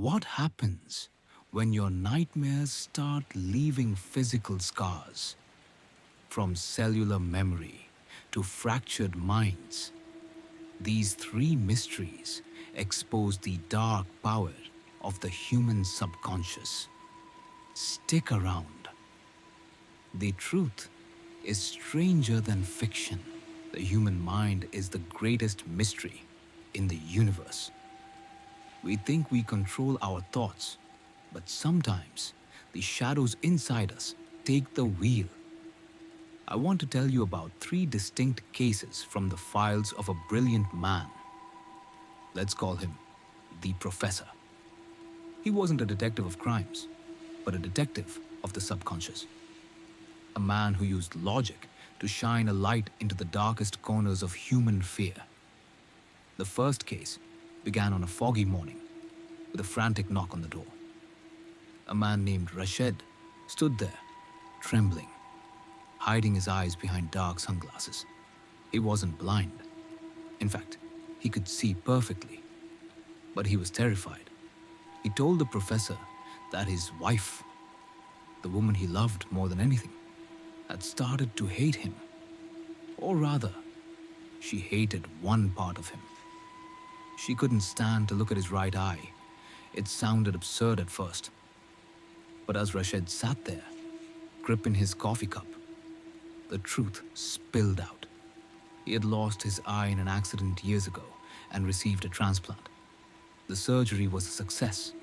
What happens when your nightmares start leaving physical scars? From cellular memory to fractured minds, these three mysteries expose the dark power of the human subconscious. Stick around. The truth is stranger than fiction. The human mind is the greatest mystery in the universe. We think we control our thoughts, but sometimes the shadows inside us take the wheel. I want to tell you about three distinct cases from the files of a brilliant man. Let's call him the Professor. He wasn't a detective of crimes, but a detective of the subconscious. A man who used logic to shine a light into the darkest corners of human fear. The first case began on a foggy morning with a frantic knock on the door. A man named Rashid stood there, trembling, hiding his eyes behind dark sunglasses. He wasn't blind. In fact, he could see perfectly, but he was terrified. He told the professor that his wife, the woman he loved more than anything, had started to hate him. Or rather, she hated one part of him. She couldn't stand to look at his right eye. It sounded absurd at first. But as Rashid sat there, gripping his coffee cup, the truth spilled out. He had lost his eye in an accident years ago and received a transplant. The surgery was a success,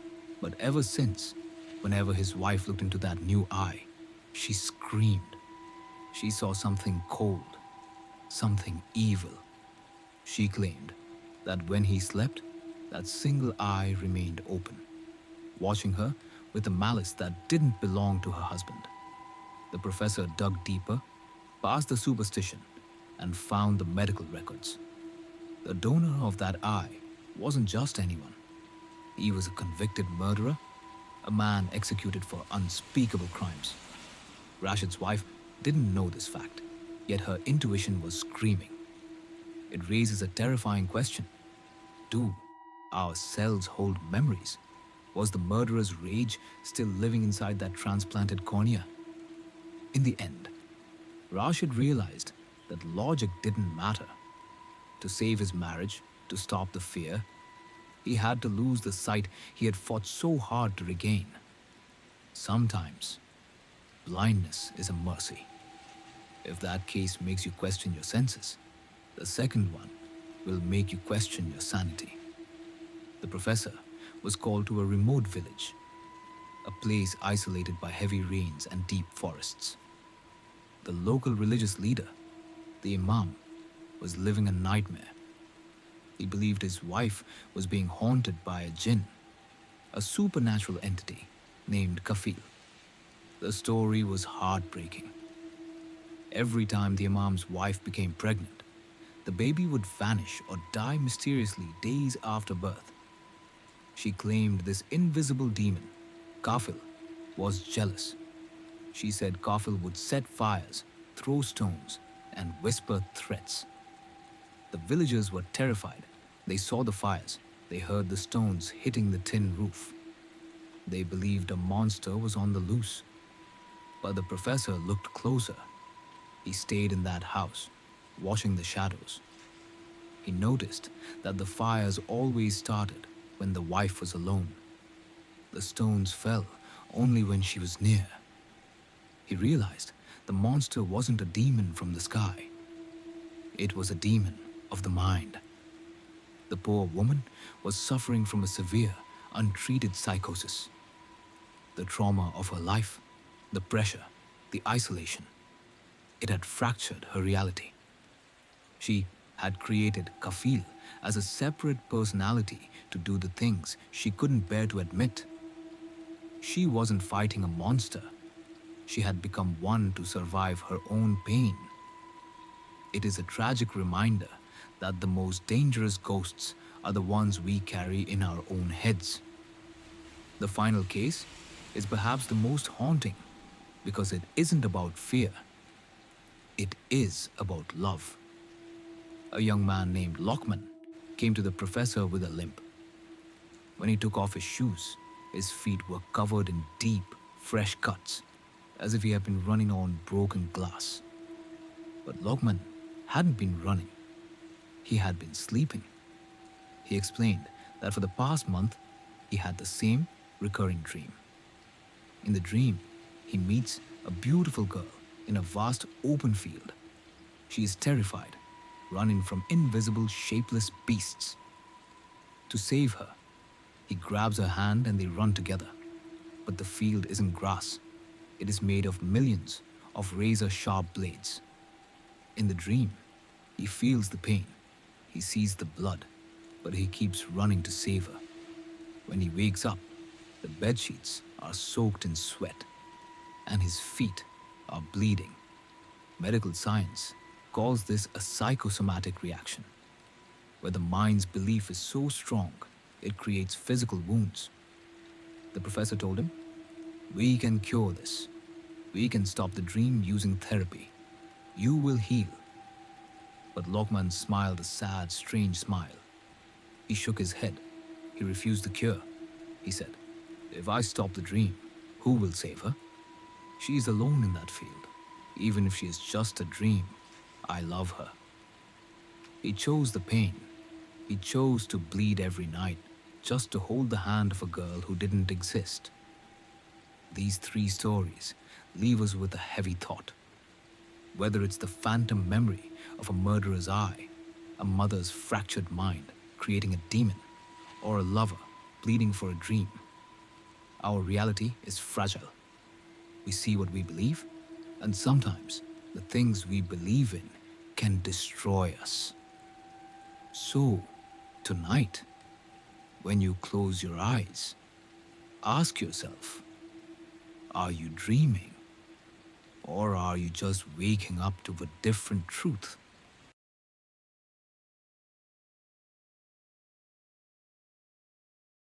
but ever since, whenever his wife looked into that new eye, she screamed. She saw something cold, something evil. She claimed that when he slept, that single eye remained open, watching her with a malice that didn't belong to her husband. The professor dug deeper, past the superstition, and found the medical records. The donor of that eye wasn't just anyone. He was a convicted murderer, a man executed for unspeakable crimes. Rashid's wife didn't know this fact, yet her intuition was screaming. It raises a terrifying question. Do our cells hold memories? Was the murderer's rage still living inside that transplanted cornea? In the end, Rashid realized that logic didn't matter. To save his marriage, to stop the fear, he had to lose the sight he had fought so hard to regain. Sometimes, blindness is a mercy. If that case makes you question your senses, the second one will make you question your sanity. The professor was called to a remote village, a place isolated by heavy rains and deep forests. The local religious leader, the imam, was living a nightmare. He believed his wife was being haunted by a jinn, a supernatural entity named Kafil. The story was heartbreaking. Every time the imam's wife became pregnant, the baby would vanish or die mysteriously days after birth. She claimed this invisible demon, Kafil, was jealous. She said Kafil would set fires, throw stones, and whisper threats. The villagers were terrified. They saw the fires. They heard the stones hitting the tin roof. They believed a monster was on the loose. But the professor looked closer. He stayed in that house, watching the shadows. He noticed that the fires always started when the wife was alone. The stones fell only when she was near. He realized the monster wasn't a demon from the sky. It was a demon of the mind. The poor woman was suffering from a severe, untreated psychosis. The trauma of her life, the pressure, the isolation, it had fractured her reality. She had created Kafil as a separate personality to do the things she couldn't bear to admit. She wasn't fighting a monster. She had become one to survive her own pain. It is a tragic reminder that the most dangerous ghosts are the ones we carry in our own heads. The final case is perhaps the most haunting because it isn't about fear. It is about love. A young man named Lockman came to the professor with a limp. When he took off his shoes, his feet were covered in deep, fresh cuts, as if he had been running on broken glass. But Lokman hadn't been running, he had been sleeping. He explained that for the past month, he had the same recurring dream. In the dream, he meets a beautiful girl in a vast open field. She is terrified, running from invisible, shapeless beasts. To save her, he grabs her hand and they run together. But the field isn't grass, it is made of millions of razor sharp blades. In the dream, he feels the pain, he sees the blood, but he keeps running to save her. When he wakes up, the bed sheets are soaked in sweat and his feet are bleeding. Medical science calls this a psychosomatic reaction, where the mind's belief is so strong it creates physical wounds. The professor told him, "We can cure this. We can stop the dream using therapy. You will heal." But Lokman smiled a sad, strange smile. He shook his head. He refused the cure. He said, "If I stop the dream, who will save her? She is alone in that field. Even if she is just a dream, I love her." He chose the pain. He chose to bleed every night just to hold the hand of a girl who didn't exist. These three stories leave us with a heavy thought. Whether it's the phantom memory of a murderer's eye, a mother's fractured mind creating a demon, or a lover pleading for a dream, our reality is fragile. We see what we believe, and sometimes the things we believe in can destroy us. So, tonight, when you close your eyes, ask yourself, are you dreaming? Or are you just waking up to a different truth?